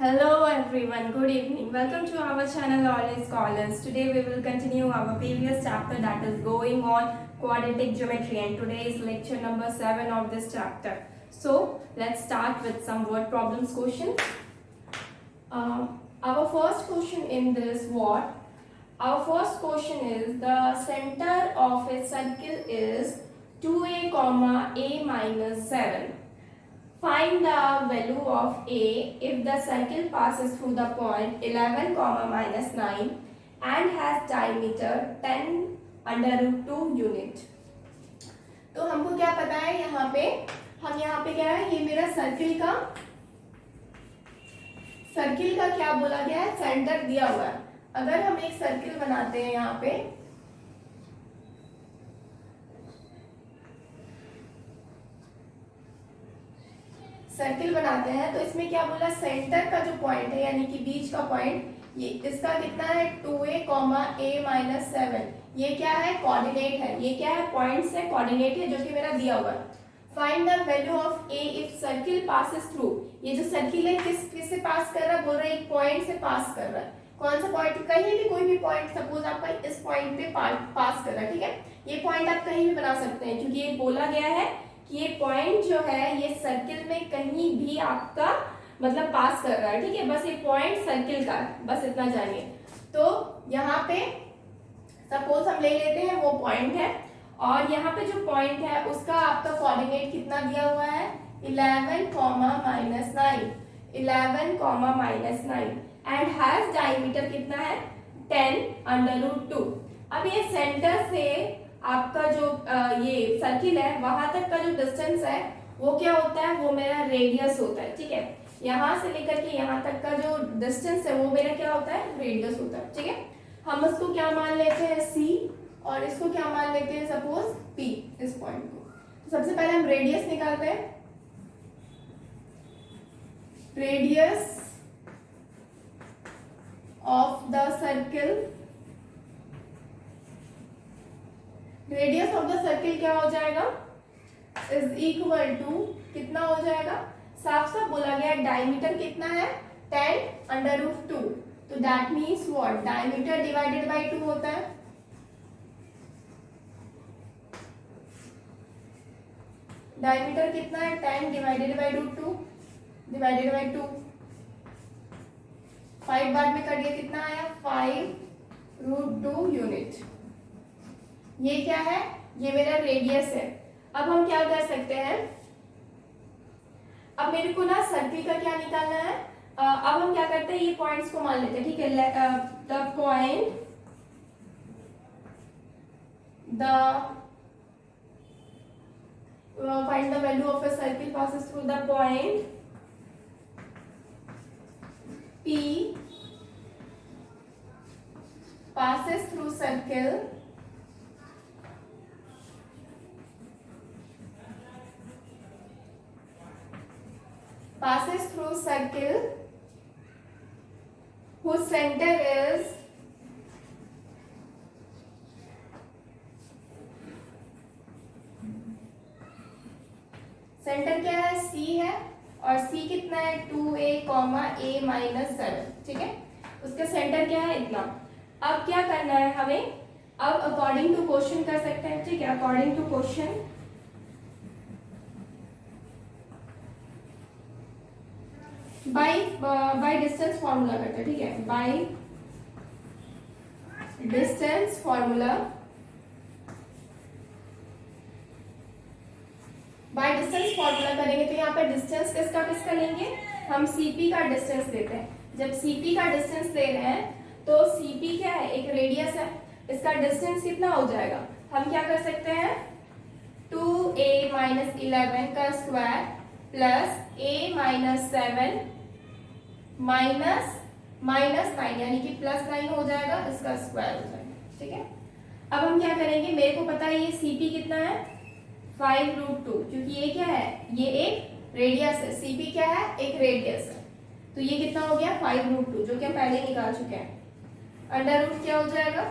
Hello everyone, good evening. Welcome to our channel All Scholars. Today we will continue our previous chapter that is going on quadratic geometry, and today is lecture number 7 of this chapter. So let's start with some word problems questions. Our first question in this what? Our first question is the center of a circle is 2a comma a minus 7. Find the value of a if the circle passes through the point 11 comma minus 9 and has diameter 10 under root 2 unit. तो हमको क्या पता है यहाँ पे क्या है, ये मेरा सर्किल का क्या बोला गया है, सेंटर दिया हुआ है. अगर हम एक सर्किल बनाते हैं यहाँ पे, सर्किल बनाते हैं तो इसमें क्या बोला, सेंटर का जो पॉइंट है यानी कि बीच का पॉइंट, ये इसका कितना है 2a कॉमा a माइनस 7. ये क्या है, कोऑर्डिनेट है. ये क्या है, पॉइंट से कोऑर्डिनेट है जो कि मेरा दिया हुआ है. Find the value of a if circle passes through. ये जो सर्किल है किस से पास कर रहा है, बोल रहा है एक पॉइंट से पास कर रहा है. कौन सा पॉइंट, कहीं भी कोई भी पॉइंट, सपोज आपका इस पॉइंट पे पास कर रहा है. ठीक है, ये पॉइंट आप कहीं भी बना सकते हैं क्योंकि ये बोला गया है कि ये पॉइंट जो है ये सर्किल में कहीं भी आपका मतलब पास कर रहा है. ठीक है, बस ये पॉइंट सर्किल का है, बस इतना जानिए. तो यहाँ पे सपोज हम ले लेते हैं वो पॉइंट है, और यहाँ पे जो पॉइंट है उसका आपका कोऑर्डिनेट कितना दिया हुआ है, 11 comma minus 9. 11 comma minus 9 and has diameter कितना है, 10 अंडर रूट 2. अब ये सेंटर से आपका जो ये सर्किल है वहां तक का जो डिस्टेंस है वो क्या होता है, वो मेरा रेडियस होता है. ठीक है, यहाँ से लेकर के यहाँ तक का जो डिस्टेंस है वो मेरा क्या होता है, रेडियस होता है. ठीक है, हम इसको क्या मान लेते हैं c, और इसको क्या मान लेते हैं सपोज p, इस पॉइंट को. तो सबसे पहले हम रेडियस निकालते हैं. Radius of the circle, radius of the circle क्या हो जाएगा, इज इक्वल टू कितना हो जाएगा, साफ साफ बोला गया डायमीटर कितना है, 10 अंडर रूट 2. तो that means what, diameter divided by 2 होता है. डायमीटर कितना है, 10 divided by root 2 divided by 2. 5 बाद में कट गया, कितना आया, 5 रूट 2 यूनिट. ये क्या है, ये मेरा रेडियस है. अब हम क्या कर सकते हैं, अब मेरे को ना सर्किल का क्या निकालना है. अब हम क्या करते हैं, ये पॉइंट्स को मान लेते हैं. ठीक है, the point, find the value of a circle passes through the point P passes through circle whose center is centre क्या है, C है, और C कितना है 2a कॉमा a माइनस 7. ठीक है, उसका सेंटर क्या है, इतना. अब क्या करना है हमें, अब अकॉर्डिंग टू क्वेश्चन कर सकते हैं. ठीक है, according to question by distance formula करते हैं. ठीक है, by distance formula, by distance formula करेंगे तो यहाँ पे डिस्टेंस किसका लेंगे, हम CP का डिस्टेंस लेते हैं. जब CP का डिस्टेंस ले रहे हैं तो CP क्या है, एक रेडियस है, इसका डिस्टेंस कितना हो जाएगा, हम क्या कर सकते हैं, 2a माइनस 11 का square plus a minus 7 minus 9 यानी कि प्लस 9 हो जाएगा, इसका स्क्वायर हो जाएगा. ठीक है, अब हम क्या करेंगे, मेरे को पता है ये CP कितना है, 5 रूट 2, क्योंकि ये क्या है, ये एक रेडियस है. CP क्या है, एक रेडियस है. तो ये कितना हो गया, 5 रूट 2, जो कि हम पहले निकाल चुके हैं. अंडर रूट क्या हो जाएगा,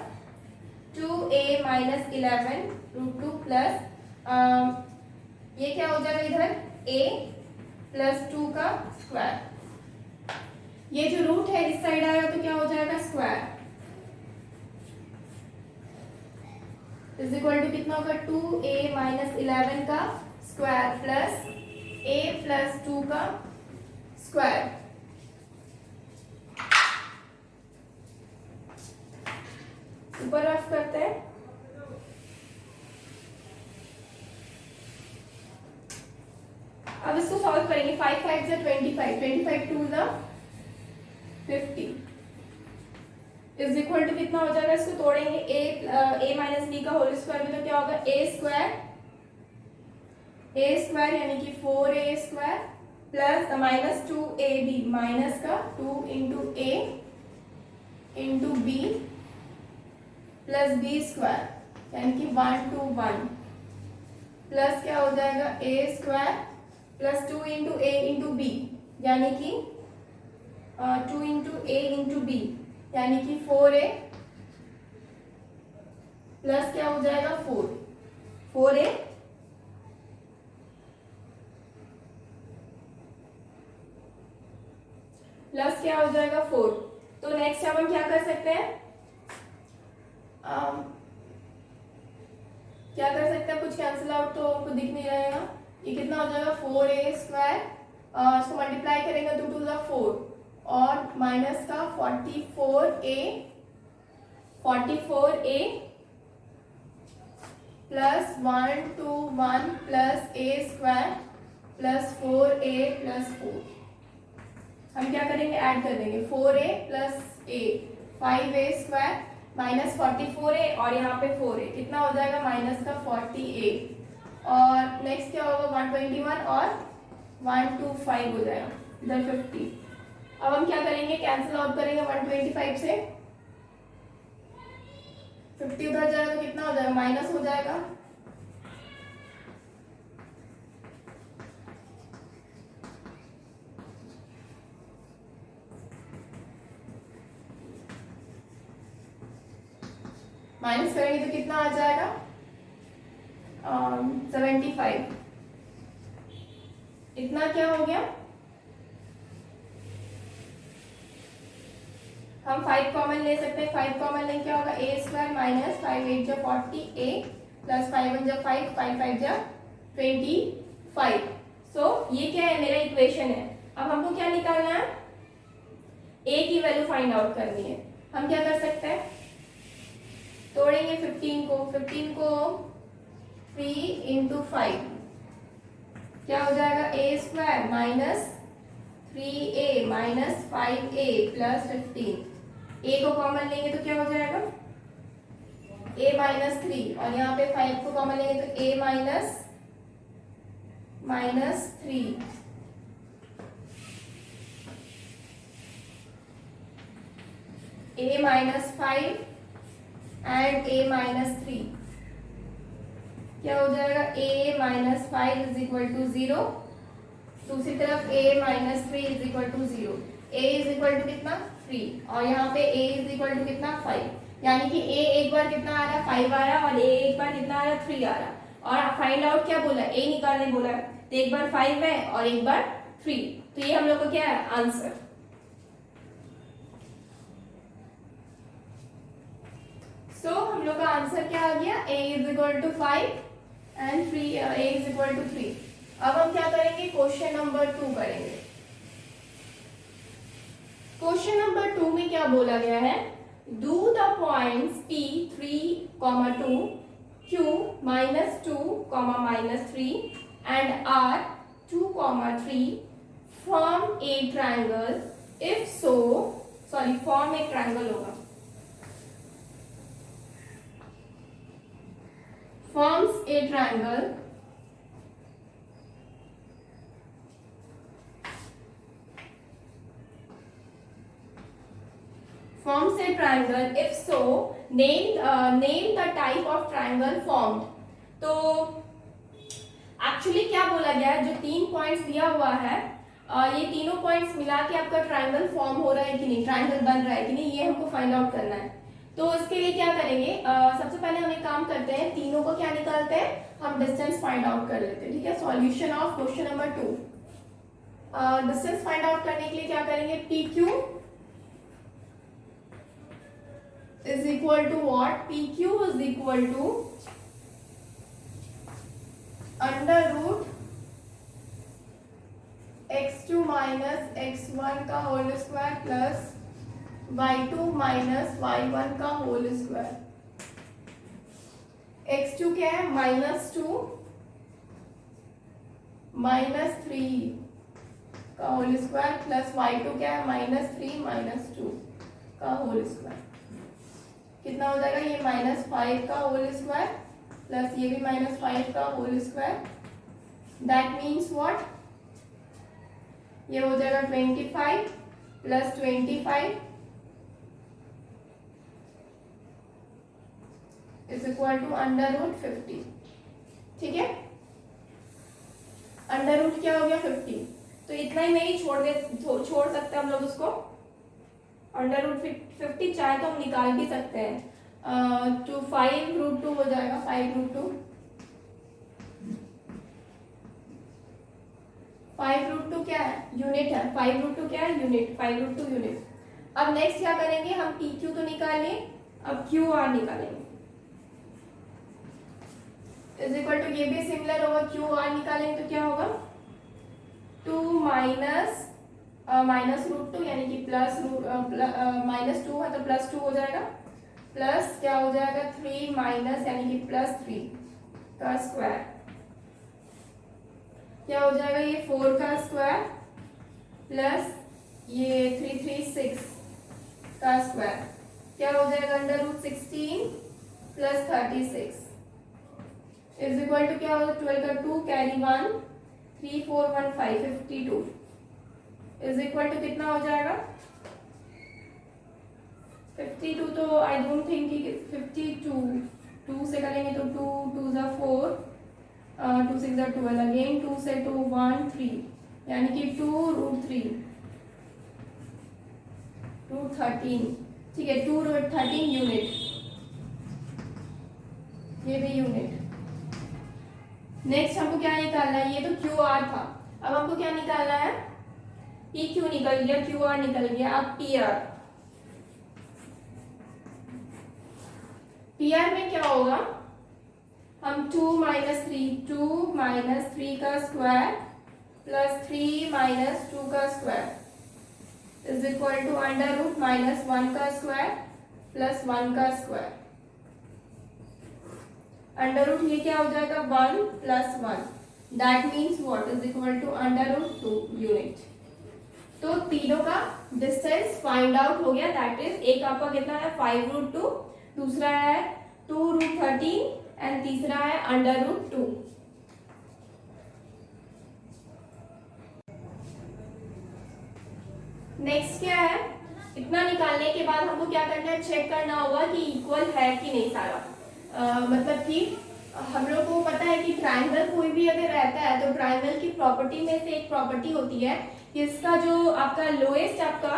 2a माइनस 11 रूट 2 प्लस ये क्या हो जाएगा इधर a प्लस 2 का स्क्वायर. ये जो रूट है इस साइड आएगा तो क्या हो जाएगा स्क्वायर इज इक्वल टू कितना होगा 2a माइनस 11 का स्क्वायर प्लस a प्लस 2 का स्क्वायर। ऊपर रफ करते हैं। अब इसको सॉल्व करेंगे। 5 5 से 25, 25 2 ज़ा 50 इज इक्वल टू कितना हो जाएगा। इसको तोड़ेंगे a माइनस b का होल स्क्वायर में तो क्या होगा a स्क्वायर यानी कि 4a square plus minus 2ab minus का 2 into a into b plus b square यानी कि 1 2 1 प्लस क्या हो जाएगा a square plus 2 into a into b यानी कि 2 इंटू a इंटू b यानी कि 4a प्लस क्या हो जाएगा 4a प्लस क्या हो जाएगा 4। तो नेक्स्ट अब हम क्या कर सकते हैं क्या कर सकते हैं कुछ कैंसिल आउट तो आपको दिख नहीं रहेगा। ये कितना हो जाएगा 4a स्क्वायर इसको मल्टीप्लाई करेंगे तो 2 4 और माइनस का 44a plus 1 2 1 plus a square plus 4a plus 4। हम क्या करेंगे ऐड कर देंगे 4a plus a 5a square minus 44a और यहाँ पे 4a कितना हो जाएगा माइनस का 40a और नेक्स्ट क्या होगा 121 और 125 हो जाएगा इधर 50। अब हम क्या करेंगे कैंसिल आउट करेंगे 125 से 50 उधर जाएगा तो कितना हो जाएगा माइनस हो जाएगा माइनस करेंगे तो कितना आ जाएगा 75। इतना क्या हो गया हम 5 कॉमन ले सकते हैं। 5 कॉमन लेंगे क्या होगा a स्क्वायर माइनस 5 8 जा 40a प्लस 5 1 जा 5 5 5 जा 25। सो ये क्या है मेरा इक्वेशन है। अब हमको क्या निकालना है a की वैल्यू फाइंड आउट करनी है। हम क्या कर सकते हैं तोड़ेंगे 15 को 3 इंटू 5 क्या हो जाएगा a square minus 3a minus 5a plus 15। a को कॉमन लेंगे तो क्या हो जाएगा a माइनस 3 और यहाँ पे 5 को कॉमन लेंगे तो a minus 3 a minus 5 and a minus 3 क्या हो जाएगा a minus 5 is equal to 0। दूसरी तरफ a minus 3 is equal to 0। a is equal to कितना 3 और यहाँ पे a इज इक्वल टू कितना 5 यानी कि a एक बार कितना आ रहा 5 आ रहा और a एक बार कितना आ रहा 3 आ रहा और फाइंड आउट क्या बोला a निकालने बोला तो एक बार 5 है और एक बार 3 तो ये हम लोग को क्या है आंसर। सो हम लोग का आंसर क्या आ गया a is equal to 5 and 3 a is equal to 3। अब हम क्या करेंगे क्वेश्चन नंबर 2 करेंगे। क्वेश्चन नंबर 2 में क्या बोला गया है do the points p 3, 2 q -2, -3 and r 2, 3 form A triangle if so form एक ट्रायंगल होगा forms a triangle if so name the type of triangle formed। तो एक्चुअली क्या बोला गया है जो 3 पॉइंट्स दिया हुआ है ये तीनों पॉइंट्स मिला के आपका ट्रायंगल फॉर्म हो रहा है कि नहीं ट्रायंगल बन रहा है कि नहीं ये हमको फाइंड आउट करना है। तो इसके लिए क्या करेंगे सबसे पहले हम एक काम करते हैं तीनों को क्या निकालते हैं हम डिस्टेंस फाइंड आउट कर लेते हैं। ठीक है solution of question number 2 distance find out करने के लिए क्या करेंगे, P Q is equal to what, P Q is equal to under root x2 minus x1 का whole square plus y2 minus y1 का होल स्क्वायर। x2 क्या है, -2 -3 का होल स्क्वायर प्लस y2 क्या है, -3 -2 का होल स्क्वायर। कितना हो जाएगा, ये -5 का होल स्क्वायर प्लस ये भी -5 का whole square. That means what, ये हो जाएगा 25 plus 25 is equal to under root 50। ठीक है, अंडर रूट क्या हो गया 50, तो इतना ही नहीं छोड़ सकते हम लोग उसको। अंडर रूट 50 चाहे तो हम निकाल भी सकते हैं, तो 5√2 हो जाएगा, 5√2 5√2 क्या है, यूनिट है, 5√2 क्या है, यूनिट, 5√2 यूनिट। अब नेक्स्ट क्या करेंगे, हम पी क्यू तो निकालें, अब क्यू आर निकालेंगे। इज इक्वल टू, ये भी सिमिलर होगा, क्यू आर निकालेंगे तो क्या होगा, 2 माइनस -√2 यानी कि -2 है तो +2 हो जाएगा, प्लस क्या हो जाएगा 3 माइनस यानी कि +3 का स्क्वायर, क्या हो जाएगा ये 4 का स्क्वायर प्लस ये 336 का स्क्वायर, क्या हो जाएगा under root 16 plus 36 is equal to क्या होगा 12 का 2 कैरी 1 3 4 1 5 52 इज इक्वल टू कितना हो जाएगा 52, तो आई डोंट थिंक कि 52 2 से करेंगे तो 2 2 ज़ा 4 2 6 ज़ा 12 अगेन 2 से 2 1 3 यानी कि 2√3 213, ठीक है 2√13 यूनिट, ये भी यूनिट। नेक्स्ट हमको क्या निकालना है, ये तो क्यू आर था, अब हमको क्या निकालना है, पी क्यू निकल गया, क्यू आर निकल गया, अब पी आर। पी आर में क्या होगा, हम 2 माइनस 3 का स्क्वायर प्लस 3 माइनस 2 का square is equal to under root -1 का स्क्वायर प्लस 1 का स्क्वायर। अंडर रूट ये क्या हो जाएगा 1 plus 1, that means what is equal to under root 2 unit. तो तीनों का डिस्टेंस फाइंड आउट हो गया, दैट इज एक आपका कितना है 5√2, दूसरा है 2√13 एंड तीसरा है अंडर रूट 2। नेक्स्ट क्या है, इतना निकालने के बाद हमको क्या करना है, चेक करना होगा कि इक्वल है कि नहीं सारा। मतलब कि हम लोग को पता है कि ट्रायंगल कोई भी अगर रहता है तो ट्रायंगल की प्रॉपर्टी में से एक प्रॉपर्टी होती है कि इसका जो आपका लोएस्ट आपका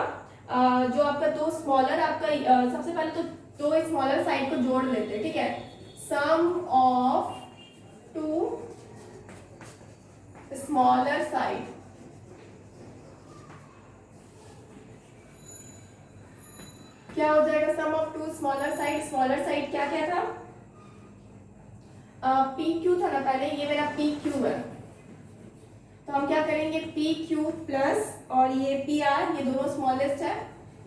जो आपका दो स्मॉलर आपका सबसे पहले तो दो स्मॉलर साइड को जोड़ लेते हैं, ठीक है, सम ऑफ टू स्मॉलर साइड, क्या हो जाएगा सम ऑफ टू स्मॉलर साइड क्या क्या था, पी क्यू था ना पहले, ये मेरा पी क्यू है, तो हम क्या करेंगे पी क्यू प्लस और ये पी आर, ये दोनों स्मॉलेस्ट है,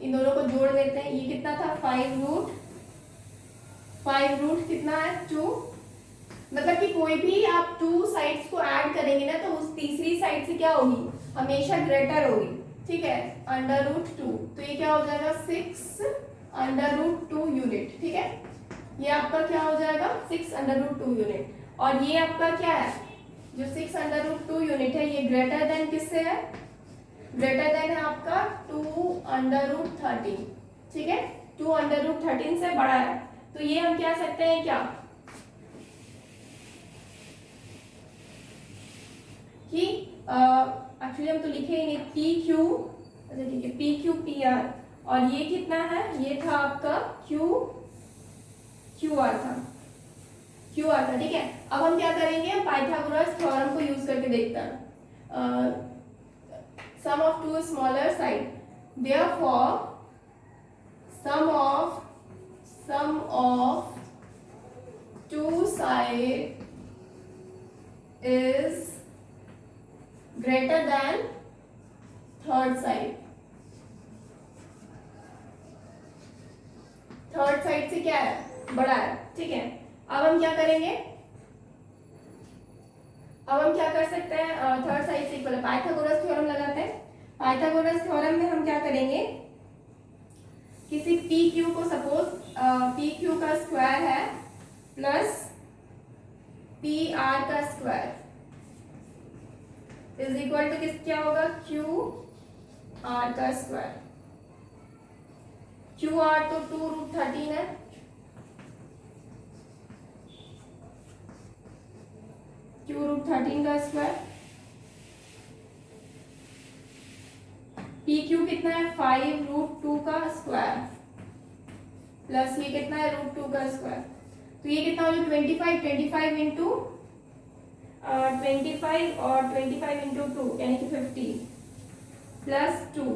इन दोनों को जोड़ देते हैं, ये कितना था 5 रूट कितना है 2, मतलब कि कोई भी आप टू साइड्स को ऐड करेंगे ना तो उस तीसरी साइड से क्या होगी, हमेशा ग्रेटर होगी, ठीक है, अंडर रूट 2, तो ये क्या हो जाएगा 6 अंडर रूट 2 यूनिट, ठीक है, ये आपका क्या हो जाएगा 6 अंडर रूट 2 यूनिट, और ये आपका क्या है जो 6 अंडर रूट 2 यूनिट है ये ग्रेटर देन किससे है, ग्रेटर देन है आपका 2 अंडर रूट 13, ठीक है, 2 अंडर रूट 13 से बड़ा है, तो ये हम क्या सकते हैं क्या कि एक्चुअली हम तो लिखे ही नहीं पी क्यू, अच्छा ठीक है पी क्यू पी आर, और ये कितना है, ये था आपका क्यू आर था, ठीक है। अब हम क्या करेंगे, पाइथागोरस थ्योरम को यूज करके देखते हैं, sum of two smaller side, therefore sum of two side is greater than third side. Third side से क्या है, बड़ा है, ठीक है। अब हम क्या करेंगे, अब हम क्या कर सकते हैं, थर्ड साइड से इक्वल पाइथागोरस थ्योरम लगाते हैं। पाइथागोरस थ्योरम में हम क्या करेंगे, किसी पी क्यू को सपोज पी क्यू का स्क्वायर है प्लस पी आर का स्क्वायर इज इक्वल टू किस क्या होगा, क्यू आर का स्क्वायर। क्यू आर तो 2√13 है, √13 का स्क्वायर। पी क्यू कितना है, 5√2 का स्क्वायर प्लस ये कितना है, √2 का स्क्वायर। तो ये कितना हो जाएगा, 25 इंटू 25 और 25 इंटू 2 यानी कि 50 प्लस 2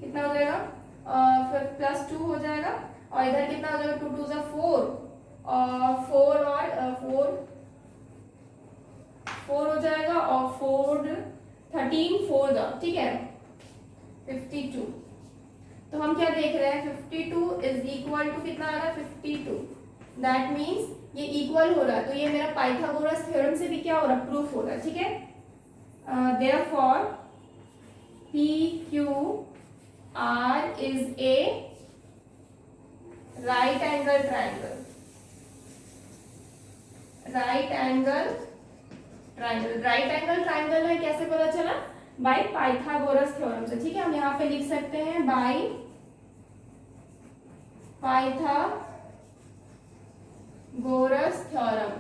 कितना हो जाएगा, फिर प्लस 2 हो जाएगा और इधर कितना हो जाएगा, 2 2 जा 4 और 4 हो जाएगा और 4 13 4 जा, ठीक है 52। तो हम क्या देख रहे हैं, 52 इज इक्वल टू कितना आ रहा है, 52। दैट मीन्स ये इक्वल हो रहा है, तो ये मेरा पाइथागोरस थ्योरम से भी क्या हो रहा है, प्रूफ हो रहा है, ठीक है। Therefore P Q R is a right angle triangle. Right angle triangle है, कैसे पता चला, बाय पाइथागोरस थ्योरम से, ठीक है। हम यहाँ पे लिख सकते हैं बाय पाइथागोरस थ्योरम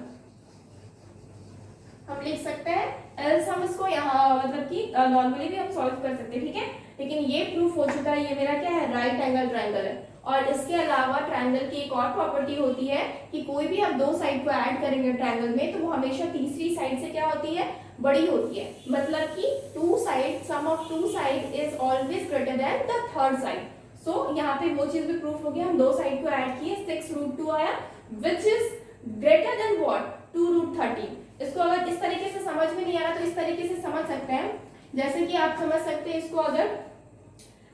हम लिख सकते हैं, एल्स हम इसको यहाँ मतलब कि नॉर्मली भी हम सॉल्व कर सकते हैं, ठीक है। लेकिन ये प्रूफ हो चुका है, ये मेरा क्या है, राइट एंगल ट्राइंगल है। और इसके अलावा ट्राइंगल की एक और प्रॉपर्टी होती है कि कोई भी आप दो साइड को ऐड करेंगे ट्राइंगल में तो वो हमेशा तीसरी साइड से क्या होती है, बड़ी होती है। मतलब कि two side, sum of two side is always greater than the third side. So यहाँ पे वो चीज भी प्रूफ हो गया, हम दो साइड को ऐड किए, 6√2 आया which is greater than what, 2√13। इसको अगर इस तरीके से समझ में नहीं आ रहा तो इस तरीके से समझ सकते हैं, जैसे कि आप समझ सकते हैं इसको अगर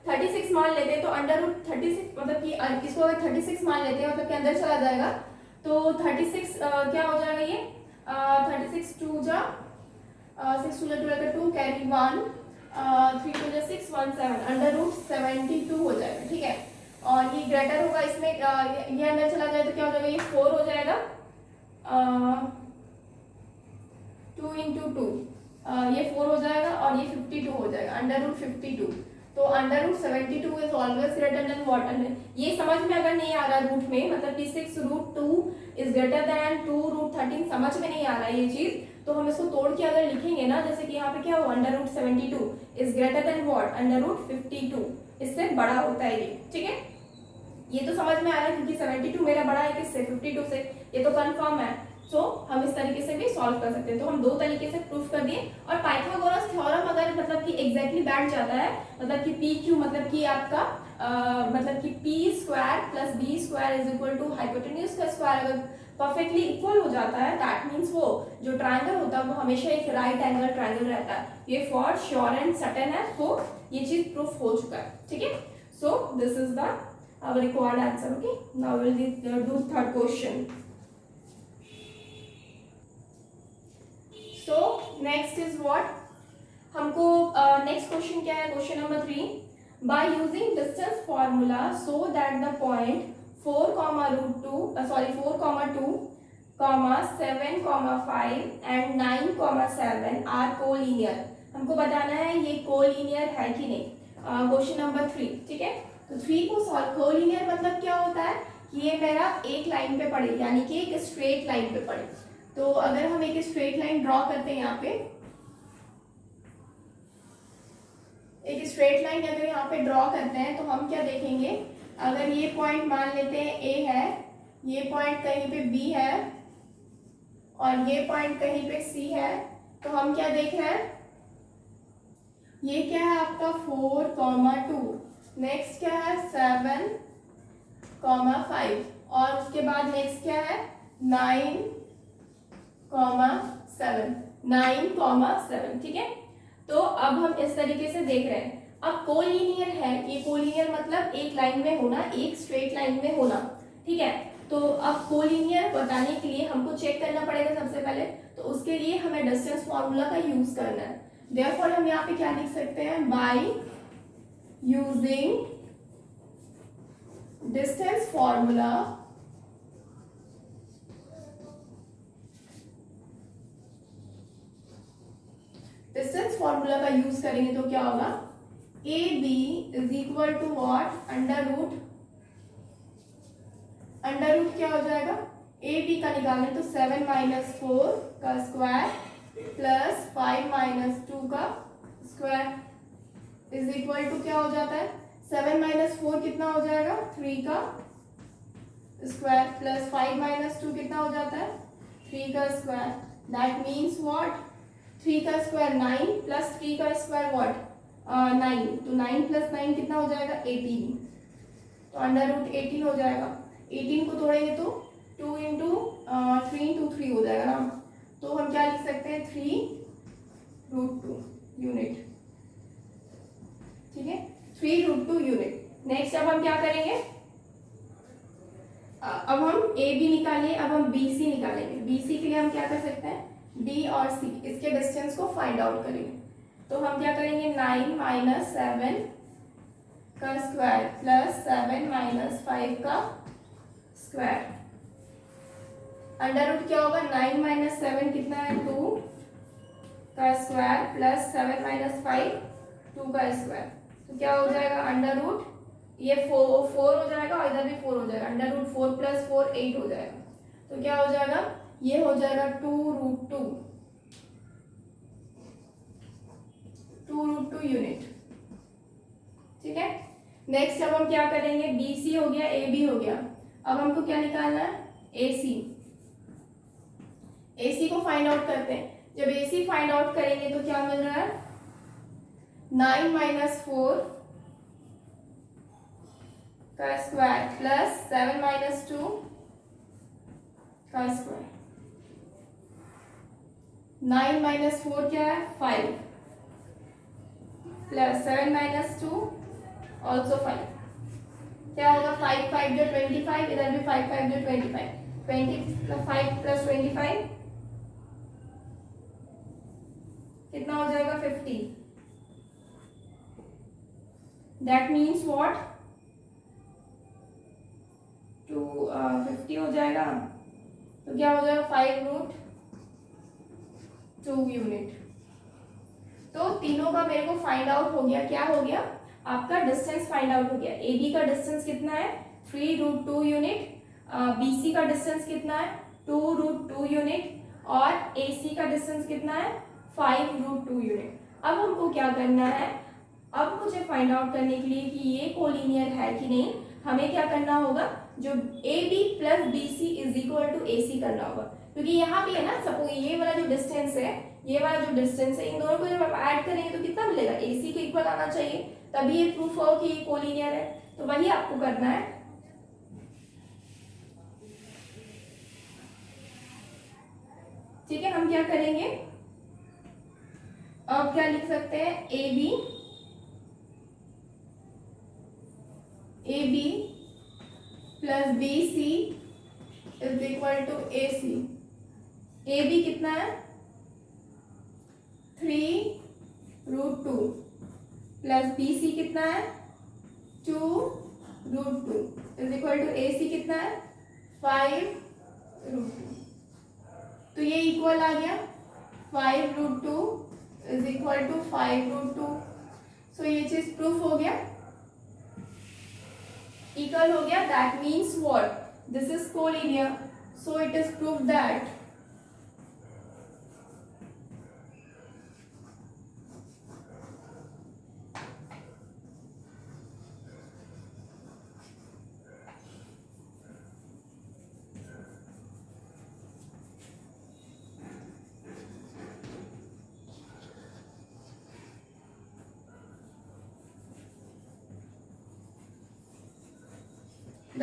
36 मान लेते हैं तो √36 मतलब कि इसको अगर 36 मान लेते हैं मतलब के अंदर चला जाएगा तो 36 क्या हो जाएगा, ये 36 2 जा 6 2 जा 2 कैरी 1 3 2 जा 6 1 7 √72 हो जाएगा, ठीक है। और ये ग्रेटर होगा, इसमें ये अंदर चला जाए तो क्या हो जाएगा, ये 4 हो जाएगा 2 into 2 ये 4 हो जाएगा और ये 52 हो जाएगा √52। तो √72 is always greater then what, ये समझ में अगर नहीं आ रहा रूट में, मतलब कि 6√2 इज ग्रेटर देन 2√13 समझ में नहीं आ रहा है ये चीज, तो हम इसको तोड़ के अगर लिखेंगे ना, जैसे कि यहाँ पे क्या हुआ, √72 इज ग्रेटर देन व्हाट, √52, इससे बड़ा होता है ये, ठीक है। ये तो समझ में आ रहा है क्योंकि 72 मेरा बड़ा है किससे, 52 से, ये तो कंफर्म है। सो हम इस तरीके से भी सॉल्व कर सकते हैं। तो हम दो तरीके से प्रूफ कर दिए। और पाइथागोरस थ्योरम अगर मतलब कि एग्जैक्टली बैठ जाता है, मतलब कि पी क्यू मतलब कि आपका मतलब कि P square plus B square is equal to hypotenuse का स्क्वायर अगर परफेक्टली इक्वल हो जाता है, दैट मीन्स वो जो ट्राइंगल होता है वो हमेशा एक राइट एंगल ट्राइंगल रहता है। ये फॉर श्योर एंड सर्टेन है, तो ये चीज प्रूफ हो चुका है, ठीक है। सो this is the our required answer. Okay, now we will do third question. So next is what, हमको next question क्या है, question number 3, by using distance formula so that the point 4, 2 7, 5 and 9, 7 are collinear। हमको बताना है ये collinear है कि नहीं, क्वेश्चन नंबर 3, ठीक है। तो 3 को सॉल्व, कोलिनियर मतलब क्या होता है कि ये मेरा एक लाइन पे पड़े, यानी कि एक स्ट्रेट लाइन पे पड़े। तो अगर हम एक स्ट्रेट लाइन ड्रॉ करते हैं, यहाँ पे एक स्ट्रेट लाइन अगर यहाँ पे ड्रॉ करते हैं तो हम क्या देखेंगे, अगर ये पॉइंट मान लेते हैं ए है, ये पॉइंट कहीं पे बी है और ये पॉइंट कहीं पे सी है, तो हम क्या देख रहे हैं, ये क्या है आपका 4,2। नेक्स्ट क्या है 7,5 और उसके बाद नेक्स्ट क्या है 9,7। 9,7 ठीक है। तो अब हम इस तरीके से देख रहे हैं। अब कोलिनियर है, ये कोलिनियर मतलब एक लाइन में होना, एक स्ट्रेट लाइन में होना, ठीक है। तो अब कोलिनियर बताने के लिए हमको चेक करना पड़ेगा सबसे पहले, तो उसके लिए हमें डिस्टेंस फॉर्मूला का यूज करना है। देयरफॉर हम यहाँ पे क्या लिख सकते हैं, by using distance formula distance formula का यूज करेंगे तो क्या होगा, A B is equal to what, under root क्या हो जाएगा, ए बी का निकालें तो 7 - 4 का स्क्वायर प्लस 5 - 2 का स्क्वायर इज इक्वल टू क्या हो जाता है, 7 - 4 कितना हो जाएगा 3 का स्क्वायर प्लस 5 - 2 कितना हो जाता है 3 का स्क्वायर। दैट मीन्स व्हाट, 3 का स्क्वायर 9 प्लस 3 का स्क्वायर व्हाट 9, तो 9 + 9 कितना हो जाएगा 18, तो अंडर रूट 18 हो जाएगा। 18 को तोड़ेंगे तो 2 × 3 × 3 हो जाएगा ना, तो हम क्या लिख सकते हैं 3√2 यूनिट, ठीक है 3√2 यूनिट। नेक्स्ट अब हम क्या करेंगे, अब हम ए बी निकालिए, अब हम बी सी निकालेंगे। बी सी के लिए हम क्या कर सकते हैं, डी और सी इसके डिस्टेंस को फाइंड आउट करेंगे। तो हम क्या करेंगे 9 - 7 का स्क्वायर प्लस 7 - 5 का स्क्वायर, अंडर रूट क्या होगा 9 - 7 कितना है 2 का स्क्वायर प्लस 7 - 5 2 का स्क्वायर, तो क्या हो जाएगा अंडर रूट, ये 4 हो जाएगा और इधर भी 4 हो जाएगा, अंडर रूट 4 + 4 8 हो जाएगा। तो क्या हो जाएगा, ये हो जाएगा 2√2 यूनिट, ठीक है। नेक्स्ट अब हम क्या करेंगे, बी सी हो गया, ए बी हो गया, अब हमको क्या निकालना है ए सी। ए सी को फाइंड आउट करते हैं। जब ए सी फाइंड आउट करेंगे तो क्या मिल रहा है 9 - 4 का स्क्वायर प्लस 7 - 2 का स्क्वायर, 9 - 4 क्या है 5 प्लस 7 - 2 ऑल्सो 5, क्या होगा 5 × 5 = 25, इधर भी 5 × 5 = 25, 25 + 25 कितना हो जाएगा 50। दैट मीन्स व्हाट 50 हो जाएगा, तो क्या हो जाएगा 5√2 यूनिट। तो तीनों का मेरे को फाइंड आउट हो गया, क्या हो गया आपका डिस्टेंस फाइंड आउट हो गया। ए बी का डिस्टेंस कितना है 3√2 यूनिट, बी सी का डिस्टेंस कितना है 2√2 यूनिट और ए सी का डिस्टेंस कितना है 5√2 यूनिट। अब हमको क्या करना है, अब मुझे फाइंड आउट करने के लिए कि ये कोलिनियर है कि नहीं, हमें क्या करना होगा, जो A B plus B C is equal to A C करना होगा, क्योंकि यहाँ भी है ना सपोज ये वाला जो डिस्टेंस है, ये वाला जो डिस्टेंस है, इन दोनों को जब आप ऐड करेंगे तो कितना मिलेगा ए सी के इक्वल आना चाहिए, तभी ये प्रूफ हो कि ये कोलिनियर है। तो वही आपको करना है। ठीक है, हम क्या करेंगे, अब क्या लिख सकते हैं A B plus B C is equal to A C. A B कितना है 3√2 प्लस बी सी कितना है 2√2 is equal to A C कितना है 5√2। तो ये इक्वल आ गया 5√2 इज इक्वल टू 5√2। सो ये चीज प्रूफ हो गया, इक्वल हो गया। That means what, this is collinear, so it is proof that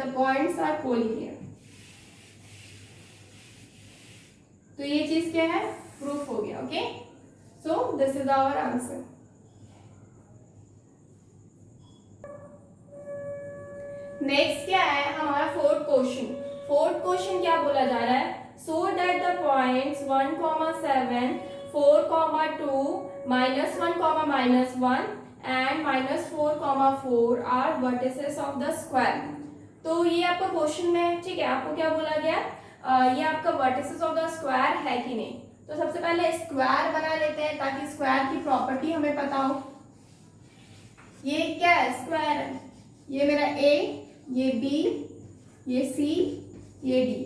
the points are collinear. तो ये चीज क्या है, प्रूफ हो गया। Okay, so this is our answer. Next क्या है हमारा फोर्थ क्वेश्चन। फोर्थ क्वेश्चन क्या बोला जा रहा है, so that the points 1,7, 4,2, -1, and -4,4 are vertices of the square. तो ये आपका क्वेश्चन में, ठीक है, आपको क्या बोला गया, ये आपका वर्टिसेस ऑफ द स्क्वायर है कि नहीं। तो सबसे पहले स्क्वायर बना लेते हैं ताकि स्क्वायर की प्रॉपर्टी हमें पता हो। ये क्या है, स्क्वायर है, ये मेरा ए, ये बी, ये सी, ये डी,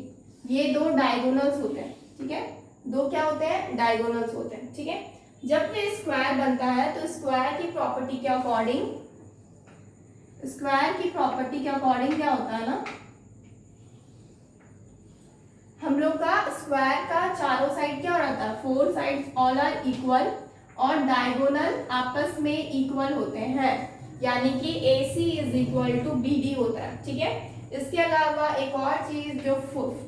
ये दो डायगोनल्स होते हैं। ठीक है, दो क्या होते हैं, डायगोनल्स होते हैं। ठीक है, जब ये स्क्वायर बनता है तो स्क्वायर की प्रॉपर्टी के अकॉर्डिंग, स्क्वायर की प्रॉपर्टी के अकॉर्डिंग क्या होता है ना, हम लोग का स्क्वायर का चारों साइड क्या हो रहा था, 4 साइड्स ऑल आर इक्वल और डायगोनल आपस में इक्वल होते हैं, यानी कि AC is equal to BD होता है। ठीक है, इसके अलावा एक और चीज, जो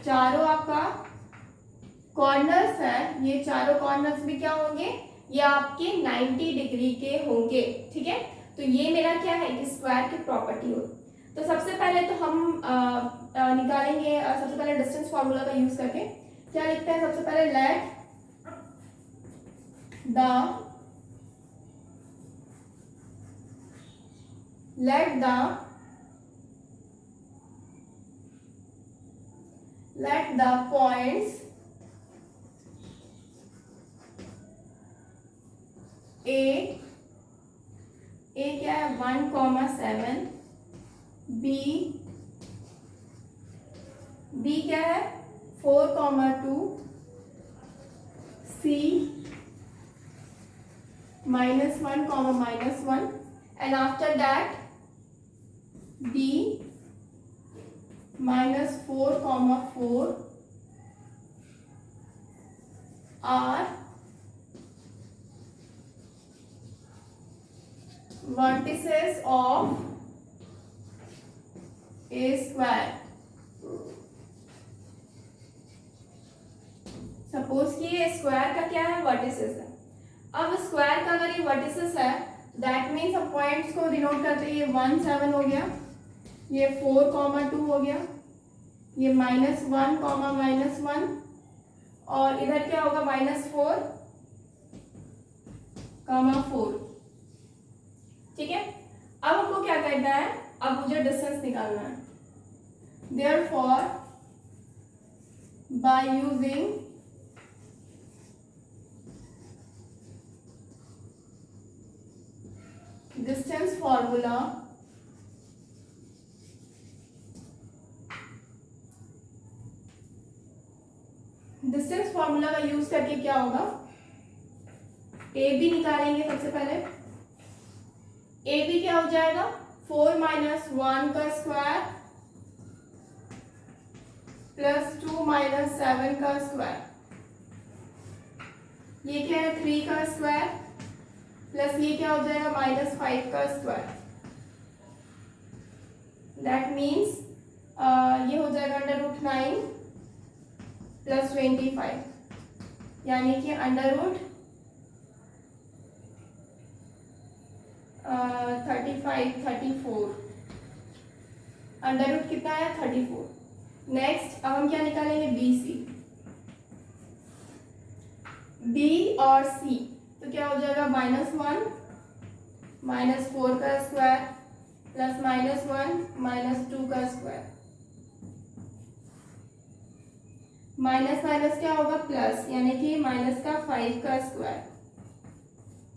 चारों आपका कॉर्नर्स है, ये चारों कॉर्नर्स भी क्या होंगे, ये आपके 90 डिग्री के होंगे। ठीक है, तो ये मेरा क्या है कि स्क्वायर की प्रॉपर्टी हो। तो सबसे पहले तो हम निकालेंगे, सबसे पहले डिस्टेंस फॉर्मूला का यूज करके क्या लिखते हैं, सबसे पहले लेट द पॉइंट्स ए क्या है 1,7, बी क्या है 4,2, सी -1, and after that D -4,4 are vertices of a square। Suppose कि ये स्क्वायर का क्या है, वर्टिसेस है। अब स्क्वायर का अगर ये वर्टिसेस है, दैट मीन्स हम पॉइंट्स को डिनोट करते हैं, ये 1,7 हो गया, ये 4,2 हो गया, ये -1, और इधर क्या होगा -4, -4। ठीक है, अब हमको क्या करना है, अब मुझे डिस्टेंस निकालना है। Therefore, by using distance formula, distance formula का यूज करके क्या होगा, ए बी निकालेंगे। सबसे पहले ए बी क्या हो जाएगा, 4 - 1 का स्क्वायर +2 - 7 का स्क्वायर, ये क्या है 3 का स्क्वायर, प्लस ये क्या हो जाएगा -5 का स्क्वायर। दैट मीन्स ये हो जाएगा √9 + 25, यानी कि √35 34, √ कितना है 34। नेक्स्ट अब हम क्या निकालेंगे, BC, B और C, तो क्या हो जाएगा -1 -4 का स्क्वायर +-1 -2 का स्क्वायर, माइनस माइनस क्या होगा प्लस, यानी कि -5 का स्क्वायर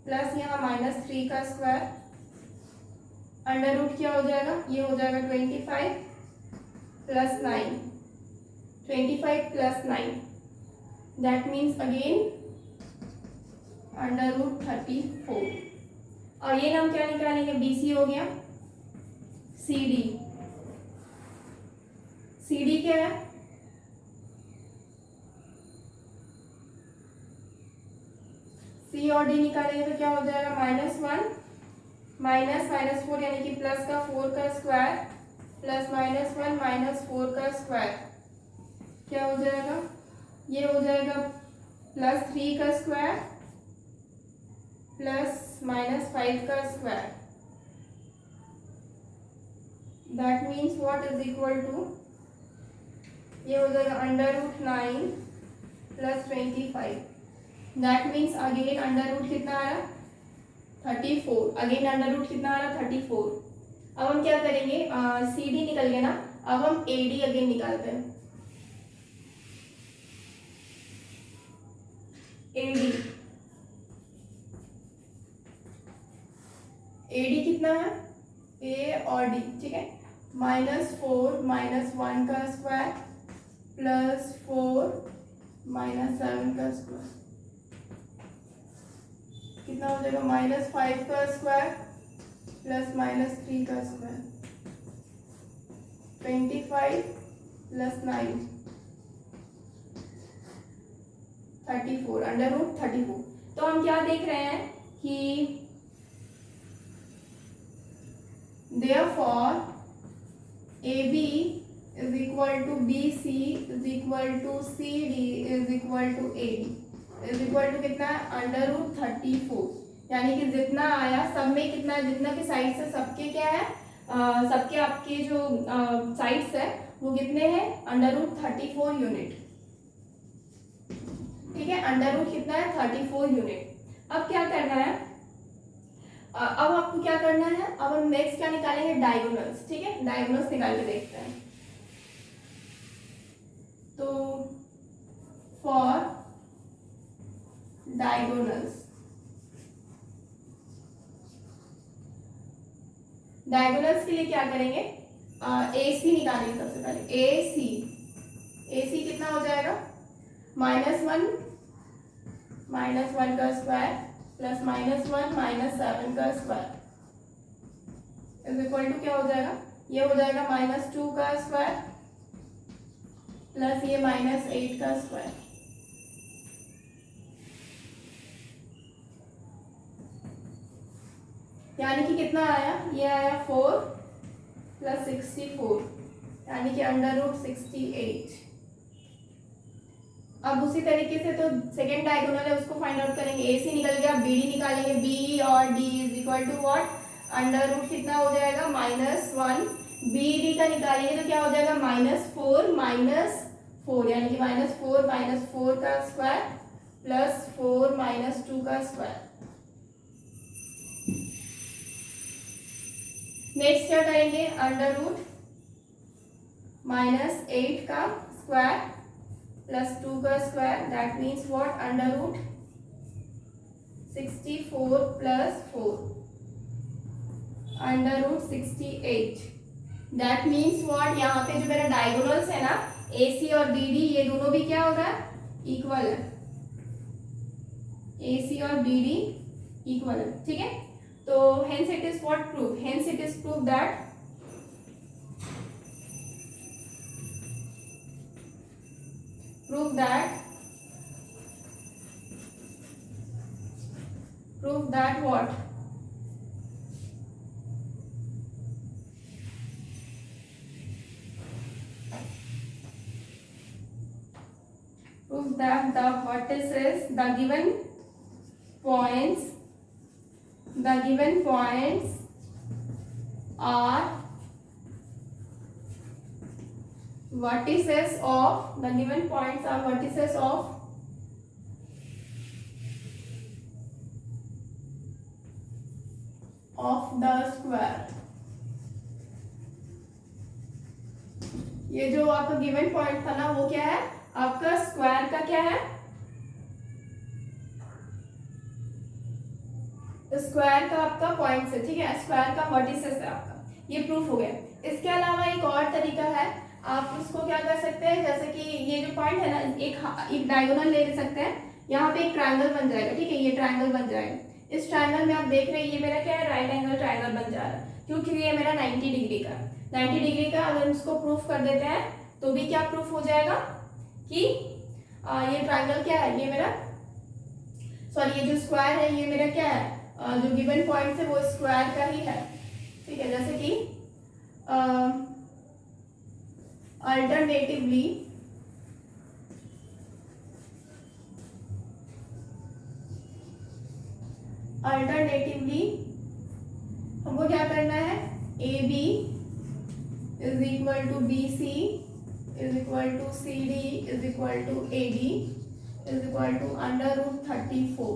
प्लस यहाँ -3 का स्क्वायर, √ क्या हो जाएगा, ये हो जाएगा 25 + 9, 25 + 9, दैट मीन्स अगेन √34। और ये नाम क्या निकालेंगे, BC हो गया। CD क्या है, C और D निकालेंगे तो क्या हो जाएगा -1 -4 यानी कि +4 का स्क्वायर प्लस माइनस 1 माइनस 4 का स्क्वायर क्या हो जाएगा, ये हो जाएगा प्लस 3 का स्क्वायर प्लस माइनस 5 का square. That means what is equal to, ये हो जाएगा √9 plus 25। That means again under root कितना आ रहा, 34। अगेन अंडर रूट कितना आ रहा, 34। अब हम क्या करेंगे, सी डी निकल गया ना, अब हम ए डी अगेन निकालते हैं। ए डी कितना है, ए और डी, ठीक है। -4 माइनस 1 का स्क्वायर प्लस 4 माइनस 7 का स्क्वायर कितना हो जाएगा, -5 का स्क्वायर प्लस -3 का स्क्वायर, 25 प्लस 9 34 अंडर रूट 34। तो हम क्या देख रहे हैं कि therefore AB is equal to BC is equal to CD is equal to AD is equal to कितना है, अंडर रूट 34। यानी कि जितना आया सब में कितना है, जितना की साइड्स है सबके क्या है, सबके आपके जो साइड्स है वो कितने हैं, अंडर रूट 34 यूनिट, ठीक है। अंडर रूट कितना है, 34 यूनिट। अब क्या करना है, अब आपको क्या करना है, अब हम नेक्स्ट क्या निकालेंगे, डायगोनल्स, ठीक है। डायगोनल्स निकाल के देखते हैं। तो फॉर डायगोनल्स, डायगोनल्स के लिए क्या करेंगे, AC निकालेंगे सबसे पहले। AC कितना हो जाएगा, -1 माइनस 1 का स्क्वायर प्लस -1 माइनस 7 का स्क्वायर इज इक्वल टू क्या हो जाएगा, ये हो जाएगा -2 का स्क्वायर प्लस ये -8 का स्क्वायर। यानी कि कितना आया, ये आया 4 प्लस 64 यानी कि अंडर रूट 68। अब उसी तरीके से तो सेकेंड डायगोनल है उसको फाइंड आउट करेंगे। AC निकल गया, BD निकालेंगे, BE और D is equal to what, under root कितना हो जाएगा, -1। BD का निकालेंगे तो क्या हो जाएगा, -4 माइनस 4 यानी कि -4 माइनस 4 का स्क्वायर प्लस 4 माइनस 2 का स्क्वायर। नेक्स्ट क्या करेंगे, अंडर रूट -8 का स्क्वायर प्लस 2 का square, that means what, under root 64 plus 4 under root 68। That means what, यहाँ पे जो मेरा डायगोनल्स है ना AC और BD ये दोनों भी क्या हो रहा है, इक्वल है। AC और BD इक्वल है, ठीक है। तो hence it is what proof, hence it is proof that what, prove that the vertices, the given points are vertices of, the given points are vertices of the square। ये जो आपका given point था ना वो क्या है, आपका square का क्या है, स्क्वायर का आपका पॉइंट है, ठीक है। स्क्वायर का वर्टिसेस है आपका, ये प्रूफ हो गया। इसके अलावा एक और तरीका है, आप उसको क्या कर सकते हैं, जैसे कि ये जो पॉइंट है ना, एक डायगोनल ले सकते हैं, यहाँ पे एक ट्रायंगल बन जाएगा, ठीक है। ये ट्रायंगल बन जाएगा, इस ट्रायंगल में आप देख रहे हैं ये मेरा क्या है, राइट एंगल ट्रायंगल बन जा रहा है, क्योंकि ये मेरा 90 डिग्री का 90 डिग्री का अगर इसको प्रूफ कर देते हैं तो भी क्या प्रूफ हो जाएगा कि ये ट्रायंगल क्या है, ये मेरा सॉरी ये जो स्क्वायर है ये मेरा क्या है, जो गिवन पॉइंट है वो स्क्वायर का ही है, ठीक है। जैसे कि अल्टरनेटिवली हमको क्या करना है, A B is equal to B C is equal to C D is equal to A D is equal to √34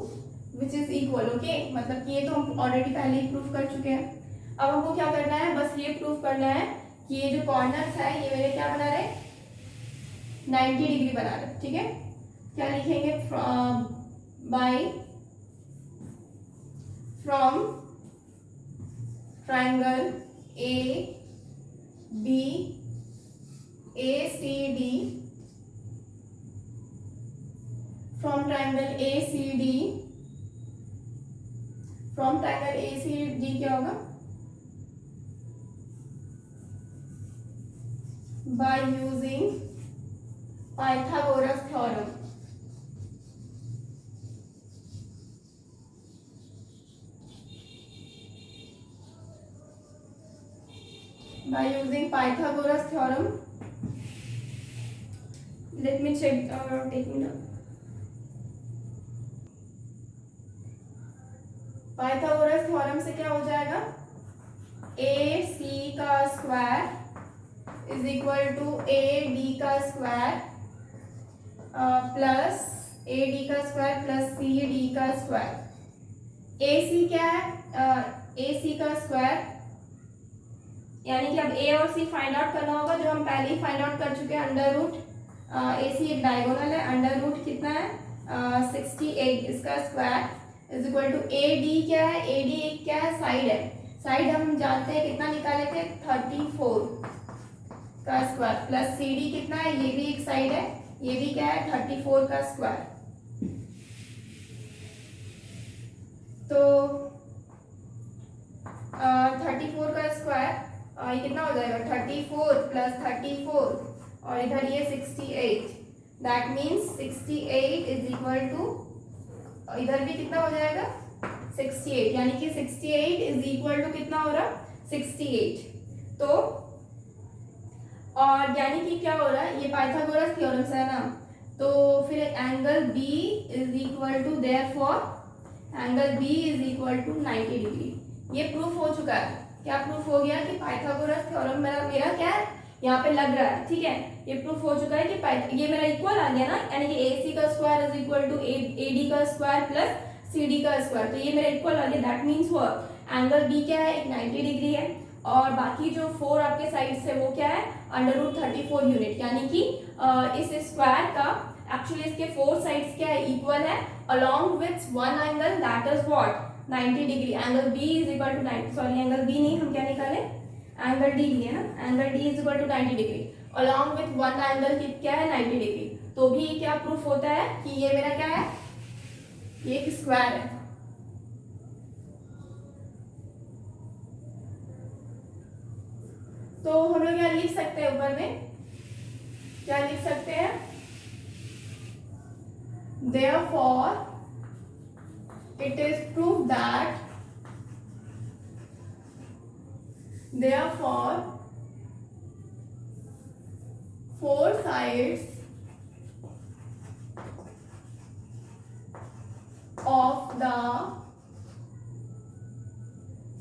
which is equal, okay. मतलब कि ये तो हम ऑलरेडी पहले ही प्रूफ कर चुके हैं। अब हमको क्या करना है, बस ये प्रूफ करना है कि ये जो कॉर्नर्स है ये मेरे क्या बना रहे, 90 डिग्री बना रहे, ठीक है। क्या लिखेंगे, from triangle A B A C D, from triangle A C D, from triangle A C D क्या होगा, by using Pythagoras theorem, by using Pythagoras theorem, let me check, taking the Pythagoras theorem से क्या हो जाएगा, AC का square is equal to AD का square plus AD का square plus CD का स्क्वायर। AC क्या है, AC का स्क्वायर यानी कि अब A और C फाइंड आउट करना होगा, जो हम पहले ही फाइंड आउट कर चुके हैं। अंडर रूट AC एक डायगोनल है, अंडर रूट कितना है 68, इसका square is equal to AD क्या है, AD एक क्या है, साइड है। साइड हम जानते हैं कितना निकाले थे, 34 का स्क्वायर प्लस CD कितना है, ये भी एक साइड है, ये भी क्या है 34 का स्क्वायर। तो 34 का स्क्वायर ये कितना हो जाएगा, 34 प्लस 34 और इधर ये 68, that means 68 is equal to, इधर भी कितना हो जाएगा 68, यानी कि 68 इज इक्वल टू कितना हो रहा 68। तो और यानी कि क्या हो रहा है, ये पाइथागोरस थ्योरम से है ना, तो फिर angle B is equal to, therefore angle B is equal to 90 degree. ये प्रूफ हो चुका है। क्या प्रूफ हो गया कि पाइथागोरस थ्योरम मेरा क्या है यहाँ पे लग रहा है, ठीक है। ये प्रूफ हो चुका है कि ये मेरा इक्वल आ गया ना, यानी कि AC का square is equal to AD का स्क्वायर प्लस CD का स्क्वायर, तो ये मेरा इक्वल आ गया। दैट मीन्स वो एंगल B क्या है, 90 डिग्री है, और बाकी जो 4 आपके साइड से वो क्या है √34 यूनिट, यानी कि इस स्क्वायर का एक्चुअली इसके 4 साइड्स क्या है, इक्वल है, along with one angle that is what 90 degree. Angle B is equal to 90, sorry angle B नहीं, हम क्या निकाले, एंगल D लिए ना, angle D is equal to 90 degree along with one angle क्या है 90 डिग्री। तो भी क्या प्रूफ होता है कि ये मेरा क्या है, ये एक स्क्वायर है। तो हम लोग क्या लिख सकते हैं, ऊपर में क्या लिख सकते हैं, therefore it is proved that, therefore 4 sides of the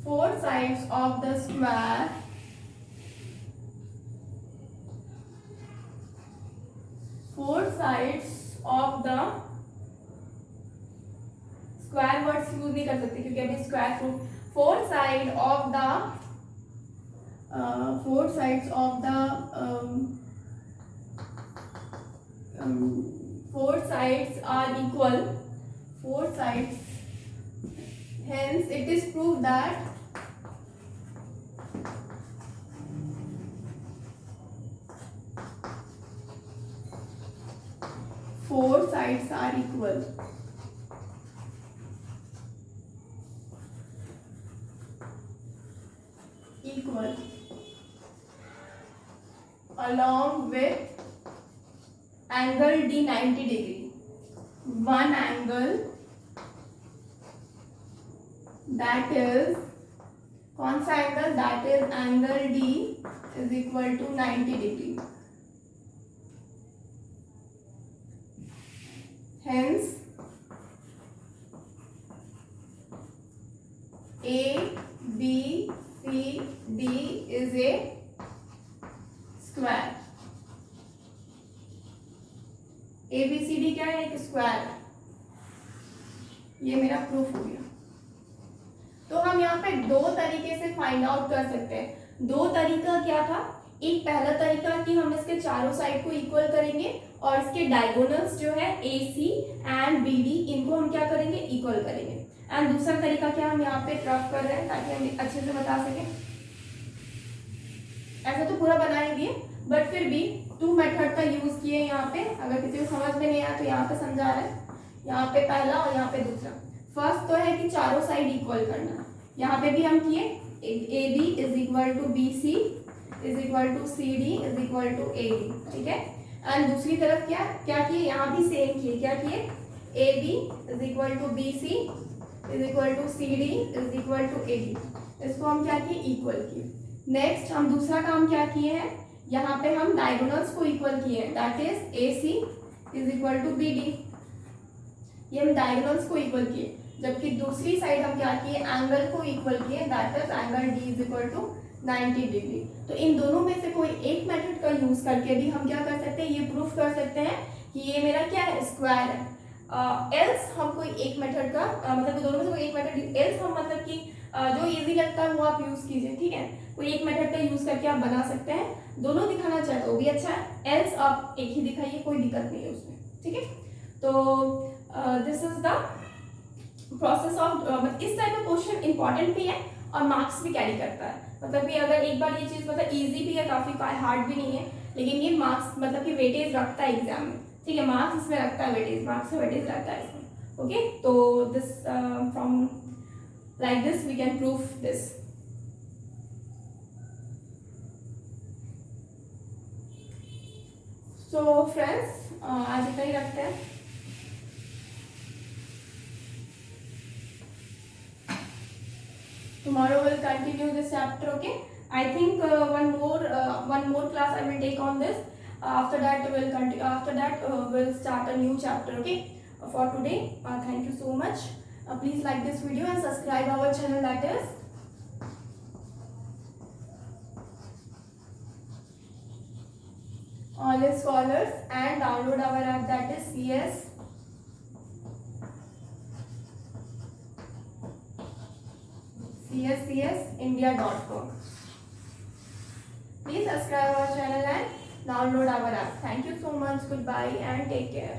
4 sides of the square square words use नहीं कर सकते क्योंकि अभी square root, 4 side of the 4 sides of the 4 sides are equal, 4 sides, hence it is proved that four sides are equal, along with angle D 90 degree, one angle that is, कौन सा angle, that is angle D is equal to 90 degree, Hence A, B, C, D is a square. A, B, C, D क्या है? एक square. ये मेरा proof हो गया. तो हम यहाँ पे दो तरीके से फाइंड आउट कर सकते हैं. दो तरीका क्या था? एक पहला तरीका कि हम इसके चारों साइड को इक्वल करेंगे और इसके डायगोनल्स जो है AC एंड BD इनको हम क्या करेंगे? इक्वल करेंगे. एंड दूसरा तरीका क्या हम यहाँ पे रफ कर रहे हैं ताकि हम अच्छे से बता सकें. ऐसा तो पूरा बना ही दिए बट फिर भी टू मेथड का यूज किए यहाँ पे. अगर किसी को समझ में नहीं आया तो यहाँ पे समझा रहे हैं. यहाँ पे पहला और यहाँ पे दूसरा. फर्स्ट तो है कि चारों साइड इक्वल करना. यहाँ पे भी हम किए. AB is equal to BC is equal to CD is equal to AD. ठीक है. एंड दूसरी तरफ क्या क्या किए? यहाँ भी सेम किए. क्या किए? AB is equal to BC is equal to CD is equal to AD. इसको हम क्या किए? इक्वल किए. नेक्स्ट हम दूसरा काम क्या किए हैं? यहाँ पे हम डायगोनल्स को इक्वल किए हैं. That is AC is equal to BD. ये हम डायगोनल्स को इक्वल किए. जबकि दूसरी साइड हम क्या किए? एंगल को इक्वल किए. That is angle D is equal to 90 degree. तो इन दोनों में से कोई एक मेथड का यूज करके भी हम क्या कर सकते हैं? ये प्रूफ कर सकते हैं कि ये मेरा क्या है? स्क्वायर है. एल्स हम कोई एक मेथड का मतलब दोनों में से कोई एक मेथड एल्स हम मतलब कि जो इजी लगता है वो आप यूज कीजिए. ठीक है. कोई एक मेथड का यूज करके आप बना सकते हैं. दोनों दिखाना चाहे तो भी अच्छा है. एल्स आप एक ही दिखाइए, कोई दिक्कत नहीं है उसमें. ठीक है. तो this is the process of इस टाइप का क्वेश्चन इंपॉर्टेंट भी है और मार्क्स भी कैरी करता है. मतलब कि अगर एक बार ये चीज मतलब इजी भी है, काफी हार्ड भी नहीं है, लेकिन ये मार्क्स मतलब कि वेटेज रखता है एग्जाम में. ठीक है. मार्क्स इसमें रखता है वेटेज. मार्क्स से वेटेज रहता है इसमें. ओके. तो this from like this we can prove this. So friends आज इतना ही रखते हैं. Tomorrow we'll continue this chapter. Okay. I think one more class I will take on this. After that we'll continue. After that we'll start a new chapter. Okay. For today, thank you so much. Please like this video and subscribe our channel. That is Online Scholars, and download our app. That is cscsindia.com. Please subscribe our channel and download our app. Thank you so much. Goodbye and take care.